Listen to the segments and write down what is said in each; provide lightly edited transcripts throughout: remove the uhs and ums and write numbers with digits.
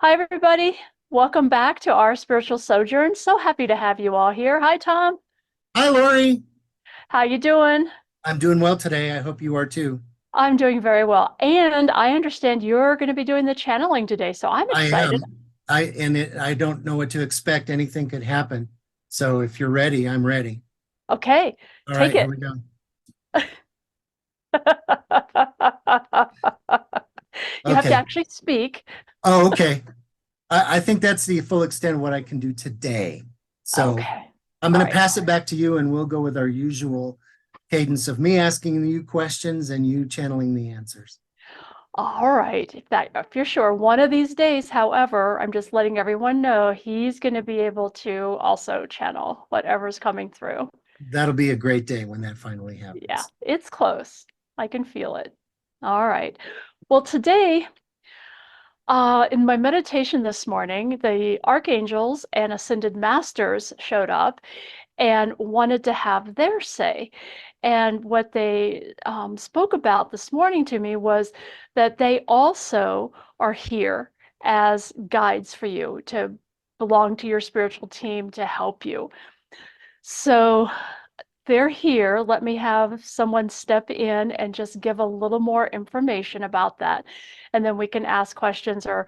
Hi, everybody. Welcome back to our Spiritual Sojourn. So happy to have you all here. Hi, Tom. Hi, Laurie. How you doing? I'm doing well today. I hope you are too. I'm doing very well. And I understand you're going to be doing the channeling today, so I'm I excited. am. I don't know what to expect. Anything could happen. So if you're ready, I'm ready. Okay, All take right, here it. we go. You have to Okay. actually speak. Oh, okay. I think that's the full extent of what I can do today. So Okay. I'm All going to right. pass it back to you, and we'll go with our usual cadence of me asking you questions and you channeling the answers. All right. If you're sure, one of these days, however, I'm just letting everyone know he's going to be able to also channel whatever's coming through. That'll be a great day when that finally Yeah, happens. it's close. I can feel it. All right. Well, today, in my meditation this morning, the Archangels and Ascended Masters showed up and wanted to have their say. And what they spoke about this morning to me was that they also are here as guides for you to belong to your spiritual team to help you. So they're here. Let me have someone step in and just give a little more information about that. And then we can ask questions or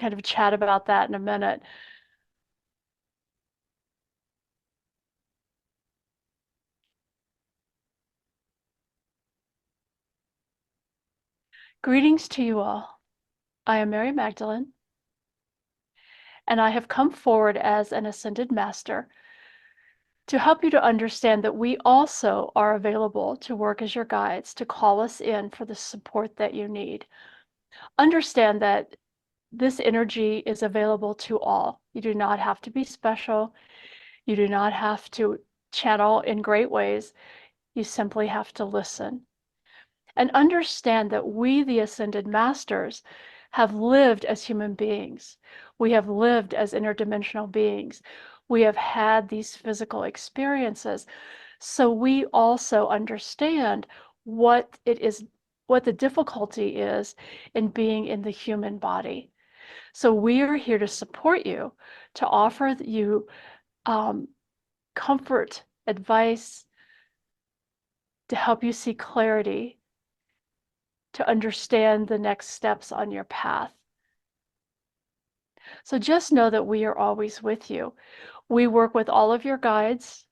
kind of chat about that in a minute. Greetings to you all. I am Mary Magdalene, and I have come forward as an Ascended Master to help you to understand that we also are available to work as your guides, to call us in for the support that you need. Understand that this energy is available to all. You do not have to be special. You do not have to channel in great ways. You simply have to listen and understand that we, the Ascended Masters, have lived as human beings. We have lived as interdimensional beings. We have had these physical experiences. So we also understand what it is, what the difficulty is in being in the human body. So we are here to support you, to offer you um, comfort, advice, to help you see clarity, to understand the next steps on your path. So just know that we are always with you. We work with all of your guides.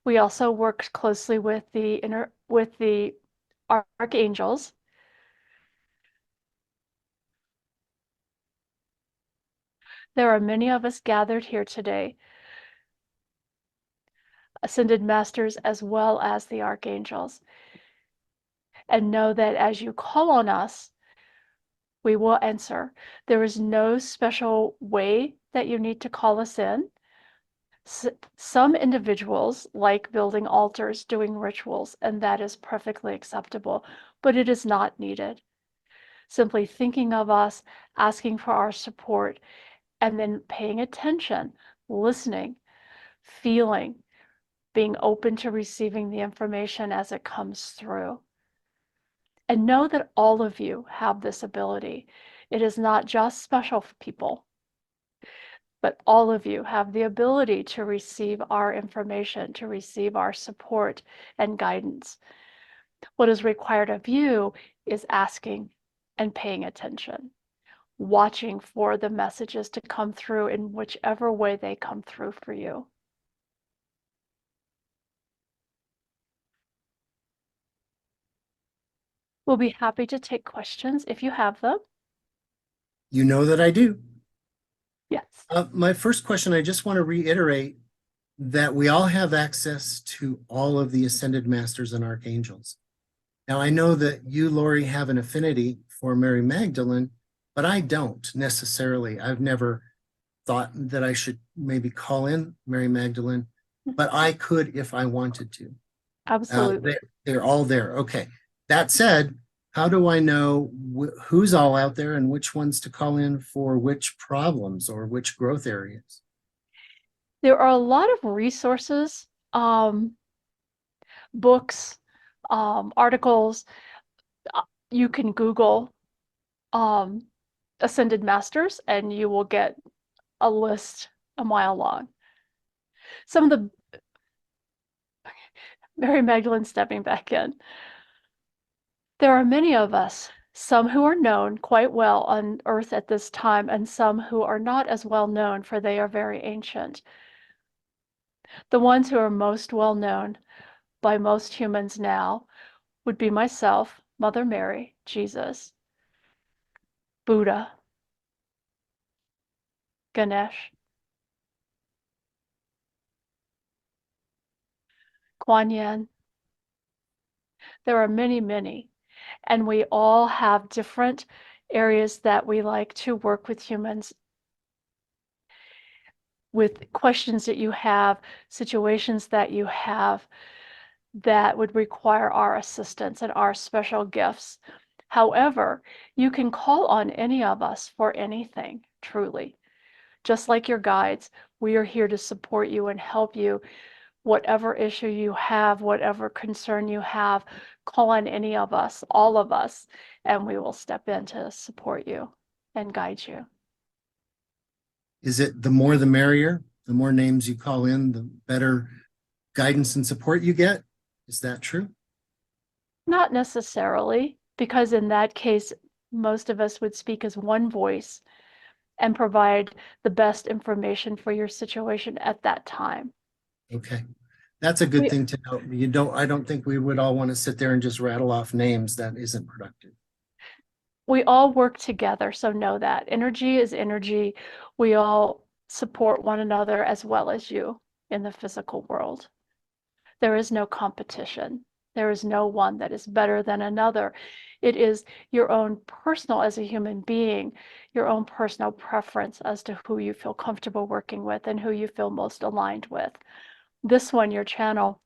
We also work closely with the archangels. There are many of us gathered here today, ascended masters as well as the archangels. And know that as you call on us, we will answer. There is no special way that you need to call us in. Some individuals like building altars, doing rituals, and that is perfectly acceptable, but it is not needed. Simply thinking of us, asking for our support, and then paying attention, listening, feeling, being open to receiving the information as it comes through. And know that all of you have this ability. It is not just special people, but all of you have the ability to receive our information, to receive our support and guidance. What is required of you is asking and paying attention, watching for the messages to come through in whichever way they come through for you. We'll be happy to take questions if you have them. You know that I do. Yes. My first question, I just want to reiterate that we all have access to all of the ascended masters and archangels. Now, I know that you, Laurie, have an affinity for Mary Magdalene, but I don't necessarily. I've never thought that I should maybe call in Mary Magdalene, but I could if I wanted to. Absolutely. They're all there. Okay. That said, how do I know who's all out there and which ones to call in for which problems or which growth areas? There are a lot of resources, books, articles you can Google. Um, Ascended Masters, and you will get a list a mile long. Some of the Mary Magdalene stepping back in. There are many of us, some who are known quite well on earth at this time, and some who are not as well known, for they are very ancient. The ones who are most well known by most humans now would be myself, Mother Mary, Jesus, Buddha, Ganesh, Kuan Yin. There are many, many, and we all have different areas that we like to work with humans with questions that you have, situations that you have that would require our assistance and our special gifts. However, you can call on any of us for anything, truly. Just like your guides, we are here to support you and help you. Whatever issue you have, whatever concern you have, call on any of us, all of us, and we will step in to support you and guide you. Is it the more the merrier? The more names you call in, the better guidance and support you get? Is that true? Not necessarily, because in that case, most of us would speak as one voice and provide the best information for your situation at that time. Okay. That's a good We, thing to know. I don't think we would all want to sit there and just rattle off names. That isn't productive. we all work together, so know that. Energy is energy. We all support one another as well as you in the physical world. There is no competition. There is no one that is better than another. It is your own personal, as a human being, your own personal preference as to who you feel comfortable working with and who you feel most aligned with. This one, your channel,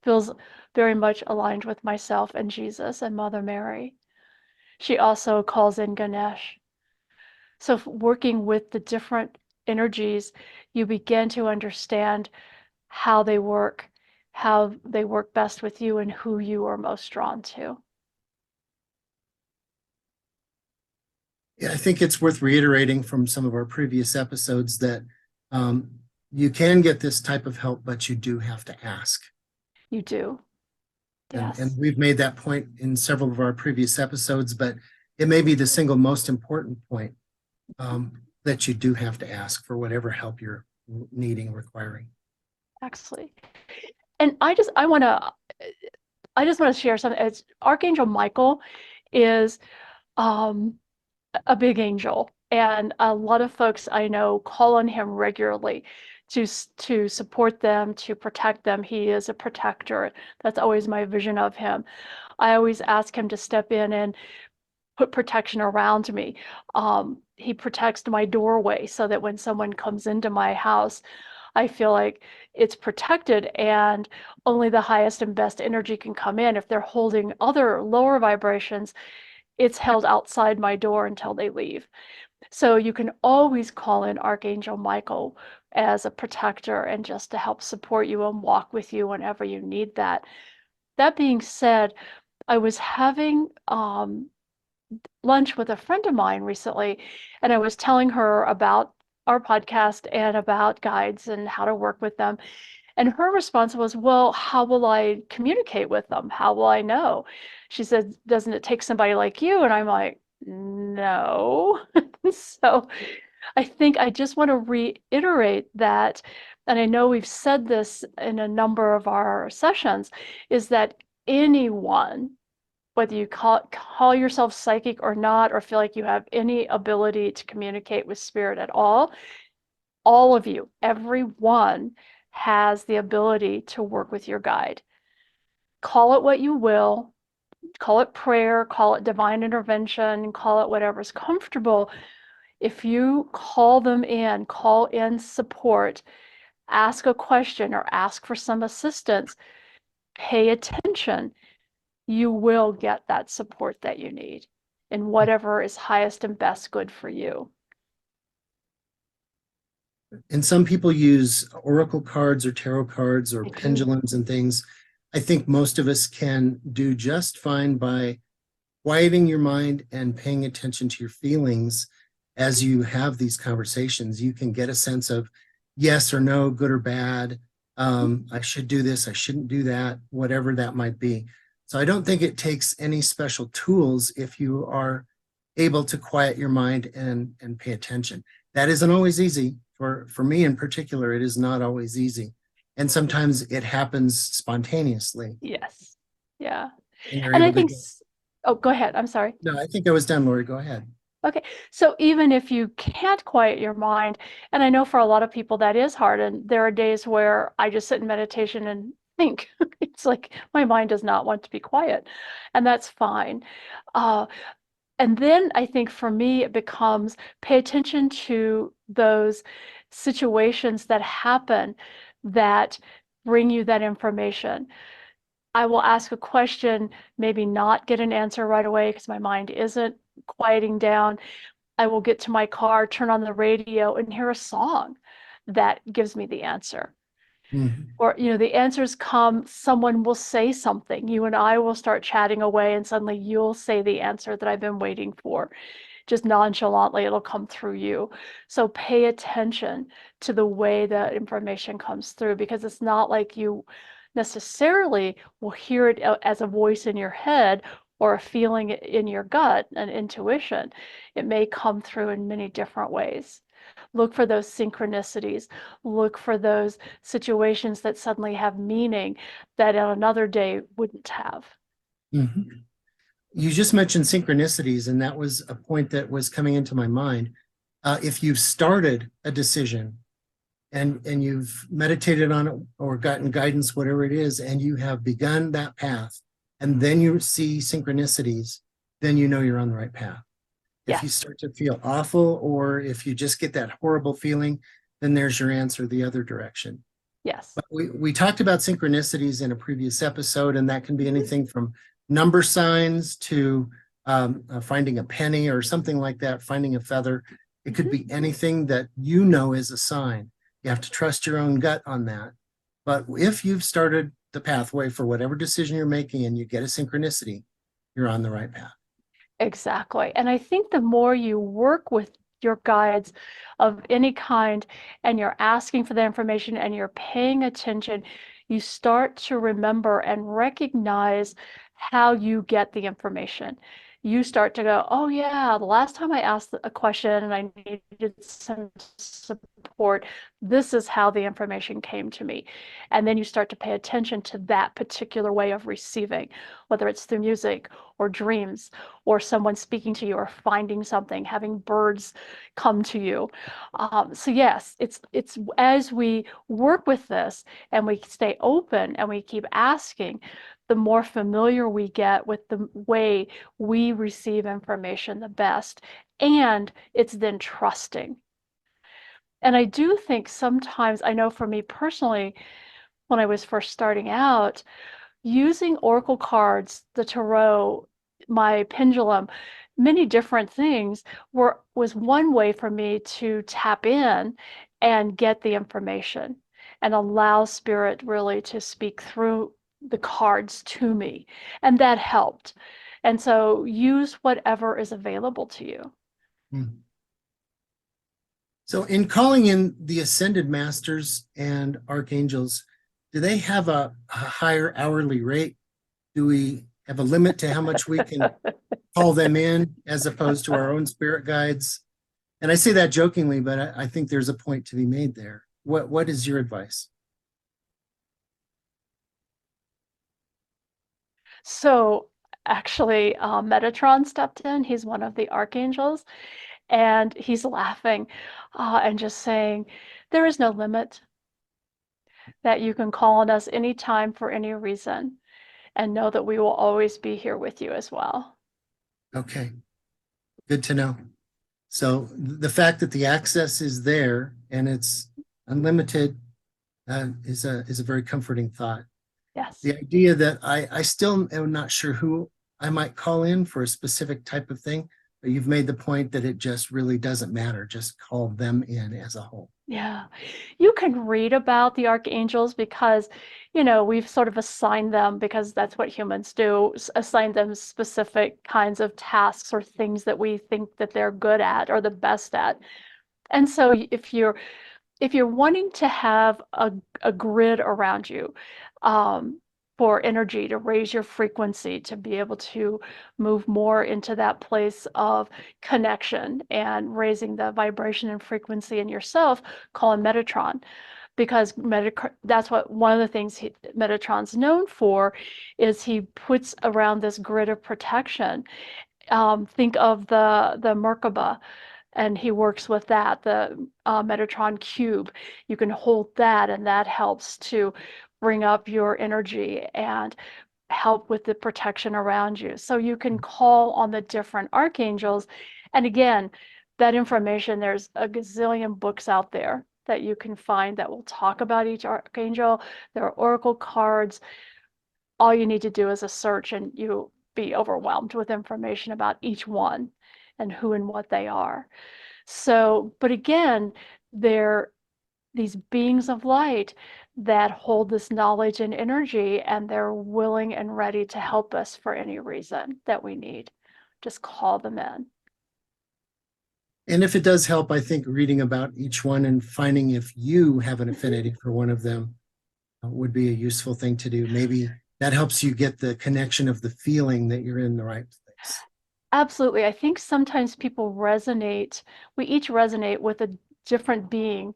feels very much aligned with myself and Jesus and Mother Mary. She also calls in Ganesh. So working with the different energies, you begin to understand how they work best with you and who you are most drawn to. Yeah, I think it's worth reiterating from some of our previous episodes that you can get this type of help, but you do have to ask. You do. And Yes. we've made that point in several of our previous episodes, but it may be the single most important point that you do have to ask for whatever help you're needing, requiring. Actually. And I just want to share something. It's Archangel Michael is a big angel, and a lot of folks I know call on him regularly to support them, to protect them. He is a protector. That's always my vision of him. I always ask him to step in and put protection around me. He protects my doorway so that when someone comes into my house, I feel like it's protected and only the highest and best energy can come in. If they're holding other lower vibrations, it's held outside my door until they leave. So you can always call in Archangel Michael as a protector and just to help support you and walk with you whenever you need that. That being said, I was having lunch with a friend of mine recently, and I was telling her about our podcast and about guides and how to work with them. And her response was, well, how will I communicate with them? How will I know? She said, doesn't it take somebody like you? And I'm like, no. So I think I just want to reiterate that, and I know we've said this in a number of our sessions, is that anyone, whether you call yourself psychic or not, or feel like you have any ability to communicate with spirit at all of you, everyone has the ability to work with your guide. Call it what you will, call it prayer, call it divine intervention, call it whatever's comfortable. If you call them in, call in support, ask a question or ask for some assistance, pay attention, you will get that support that you need in whatever is highest and best good for you. And some people use oracle cards or tarot cards or I do. pendulums and things. I think most of us can do just fine by quieting your mind and paying attention to your feelings as you have these conversations, you can get a sense of yes or no, good or bad. I should do this, I shouldn't do that, whatever that might be. So I don't think it takes any special tools if you are able to quiet your mind and pay attention. That isn't always easy. For me in particular, it is not always easy. And sometimes it happens spontaneously Yes. Yeah. and you're And I able to think, go. oh, go ahead. I'm sorry. No, I think I was done, Laurie. Go ahead. Okay. So even if you can't quiet your mind, and I know for a lot of people that is hard, and there are days where I just sit in meditation and think. It's like my mind does not want to be quiet, and that's fine. Uh, and then I think for me, it becomes pay attention to those situations that happen that bring you that information. I will ask a question, maybe not get an answer right away because my mind isn't quieting down. I will get to my car, turn on the radio, and hear a song that gives me the answer. Mhm. Or, the answers come, someone will say something. You and I will start chatting away, and suddenly you'll say the answer that I've been waiting for. Just nonchalantly, it'll come through you. So pay attention to the way that information comes through, because it's not like you necessarily will hear it as a voice in your head or a feeling in your gut, an intuition. It may come through in many different ways. Look for those synchronicities. Look for those situations that suddenly have meaning that on another day wouldn't have. Mhm. You just mentioned synchronicities, and that was a point that was coming into my mind. If you've started a decision and you've meditated on it or gotten guidance, whatever it is, and you have begun that path, and then you see synchronicities, then you know you're on the right path. If you Yes, start to feel awful, or if you just get that horrible feeling, then there's your answer the other direction. yes. But we talked about synchronicities in a previous episode, and that can be Mhm. anything from number signs to finding a penny or something like that, finding a feather. It could Mhm. be anything that you know is a sign. You have to trust your own gut on that. But if you've started the pathway for whatever decision you're making and you get a synchronicity, you're on the right path. Exactly. And I think the more you work with your guides of any kind and you're asking for the information and you're paying attention, you start to remember and recognize how you get the information. You start to go, oh, yeah, the last time I asked a question and I needed some support, this is how the information came to me. And then you start to pay attention to that particular way of receiving, whether it's through music or dreams or someone speaking to you or finding something, having birds come to you. So yes, it's as we work with this and we stay open and we keep asking, the more familiar we get with the way we receive information the best. And it's then trusting. And I do think sometimes, I know for me personally, when I was first starting out, using oracle cards, the tarot, my pendulum, many different things was one way for me to tap in and get the information and allow spirit really to speak through the cards to me. And that helped. And so use whatever is available to you. Mhm. So, in calling in the Ascended Masters and Archangels, do they have a higher hourly rate? Do we have a limit to how much we can call them in as opposed to our own spirit guides? And I say that jokingly, but I think there's a point to be made there. What is your advice? So actually, Metatron stepped in. He's one of the archangels, and he's laughing and just saying, there is no limit, that you can call on us anytime for any reason, and know that we will always be here with you as well. Okay, good to know. So the fact that the access is there and it's unlimited is a very comforting thought. Yes. The idea that I still am not sure who I might call in for a specific type of thing, but you've made the point that it just really doesn't matter. Just call them in as a whole. Yeah. You can read about the archangels because, you know, we've sort of assigned them because that's what humans do, assign them specific kinds of tasks or things that we think that they're good at or the best at. And so if you're wanting to have a grid around you, um, for energy to raise your frequency, to be able to move more into that place of connection and raising the vibration and frequency in yourself, call him Metatron. Because that's what one of the things Metatron's known for is he puts around this grid of protection. Think of the Merkaba, and he works with that, the Metatron cube. You can hold that, and that helps to bring up your energy and help with the protection around you. So you can call on the different archangels. And again, that information, there's a gazillion books out there that you can find that will talk about each archangel. There are oracle cards. All you need to do is a search, and you'll be overwhelmed with information about each one and who and what they are. So, but again, they're these beings of light that hold this knowledge and energy, and they're willing and ready to help us for any reason that we need. Just call them in. And if it does help, I think reading about each one and finding if you have an affinity for one of them would be a useful thing to do. Maybe that helps you get the connection of the feeling that you're in the right place. Absolutely. I think sometimes people resonate, we each resonate with a different being,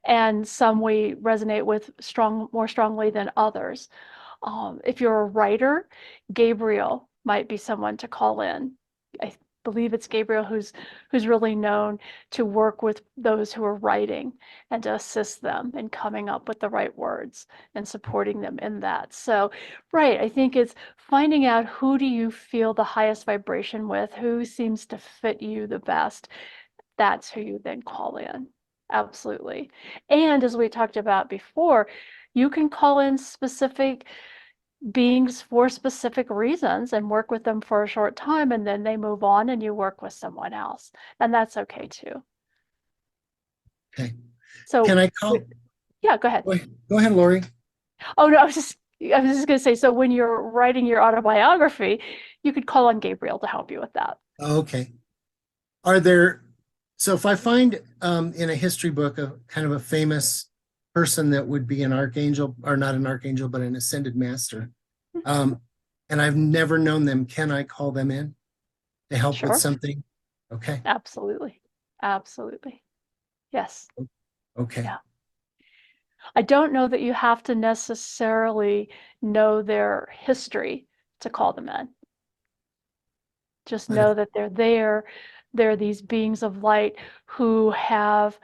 and some we resonate with more strongly than others. If you're a writer, Gabriel might be someone to call in. I believe it's Gabriel who's really known to work with those who are writing and to assist them in coming up with the right words and supporting them in that. So, right, I think it's finding out who do you feel the highest vibration with, who seems to fit you the best. That's who you then call in. Absolutely. And as we talked about before, you can call in specific beings for specific reasons and work with them for a short time, and then they move on and you work with someone else. And that's okay too. Okay. Can So, I call? yeah, go ahead. Go ahead, Laurie. Oh, no, I was just going to say, so when you're writing your autobiography, you could call on Gabriel to help you with that. Okay. Are there, so if I find in a history book a kind of a famous person that would be an archangel, or not an archangel, but an ascended master, um, and I've never known them, can I call them in to help with Sure. something? Okay. Absolutely. Absolutely. Yes. Okay. Yeah. I don't know that you have to necessarily know their history to call them in. Just But if, know that they're there. They're these beings of light who have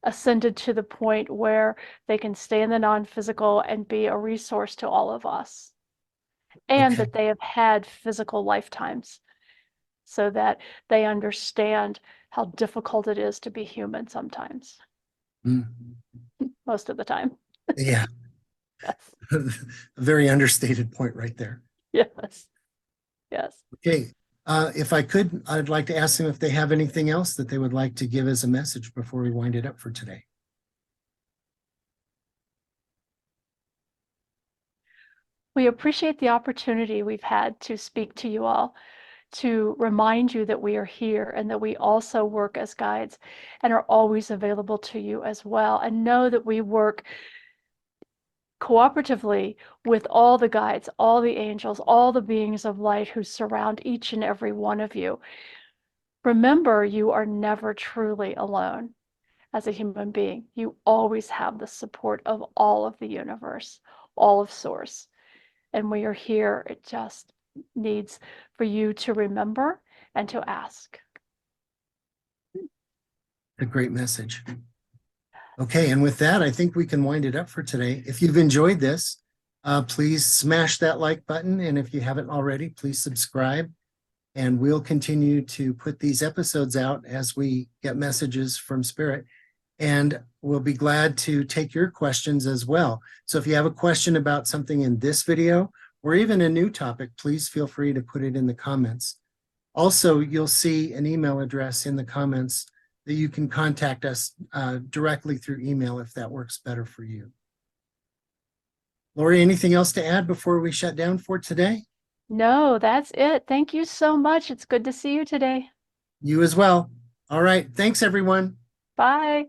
ascended to the point where they can stay in the non-physical and be a resource to all of us. And okay. that they have had physical lifetimes so that they understand how difficult it is to be human sometimes, Mm. most of the time. Yeah. Yes, A very understated point right there. yes, yes. Okay. If I could, I'd like to ask them if they have anything else that they would like to give as a message before we wind it up for today. We appreciate the opportunity we've had to speak to you all, to remind you that we are here and that we also work as guides and are always available to you as well. And know that we work cooperatively with all the guides, all the angels, all the beings of light who surround each and every one of you. Remember, you are never truly alone as a human being. You always have the support of all of the universe, all of Source. And we are here. It just needs for you to remember and to ask. A great message. Okay, and with that, I think we can wind it up for today. If you've enjoyed this, please smash that like button. And if you haven't already, please subscribe. And we'll continue to put these episodes out as we get messages from Spirit. And we'll be glad to take your questions as well. So if you have a question about something in this video, or even a new topic, please feel free to put it in the comments. Also, you'll see an email address in the comments that you can contact us directly through email if that works better for you. Laurie, anything else to add before we shut down for today? No, that's it. Thank you so much. It's good to see you today. You as well. All right. Thanks, everyone. Bye.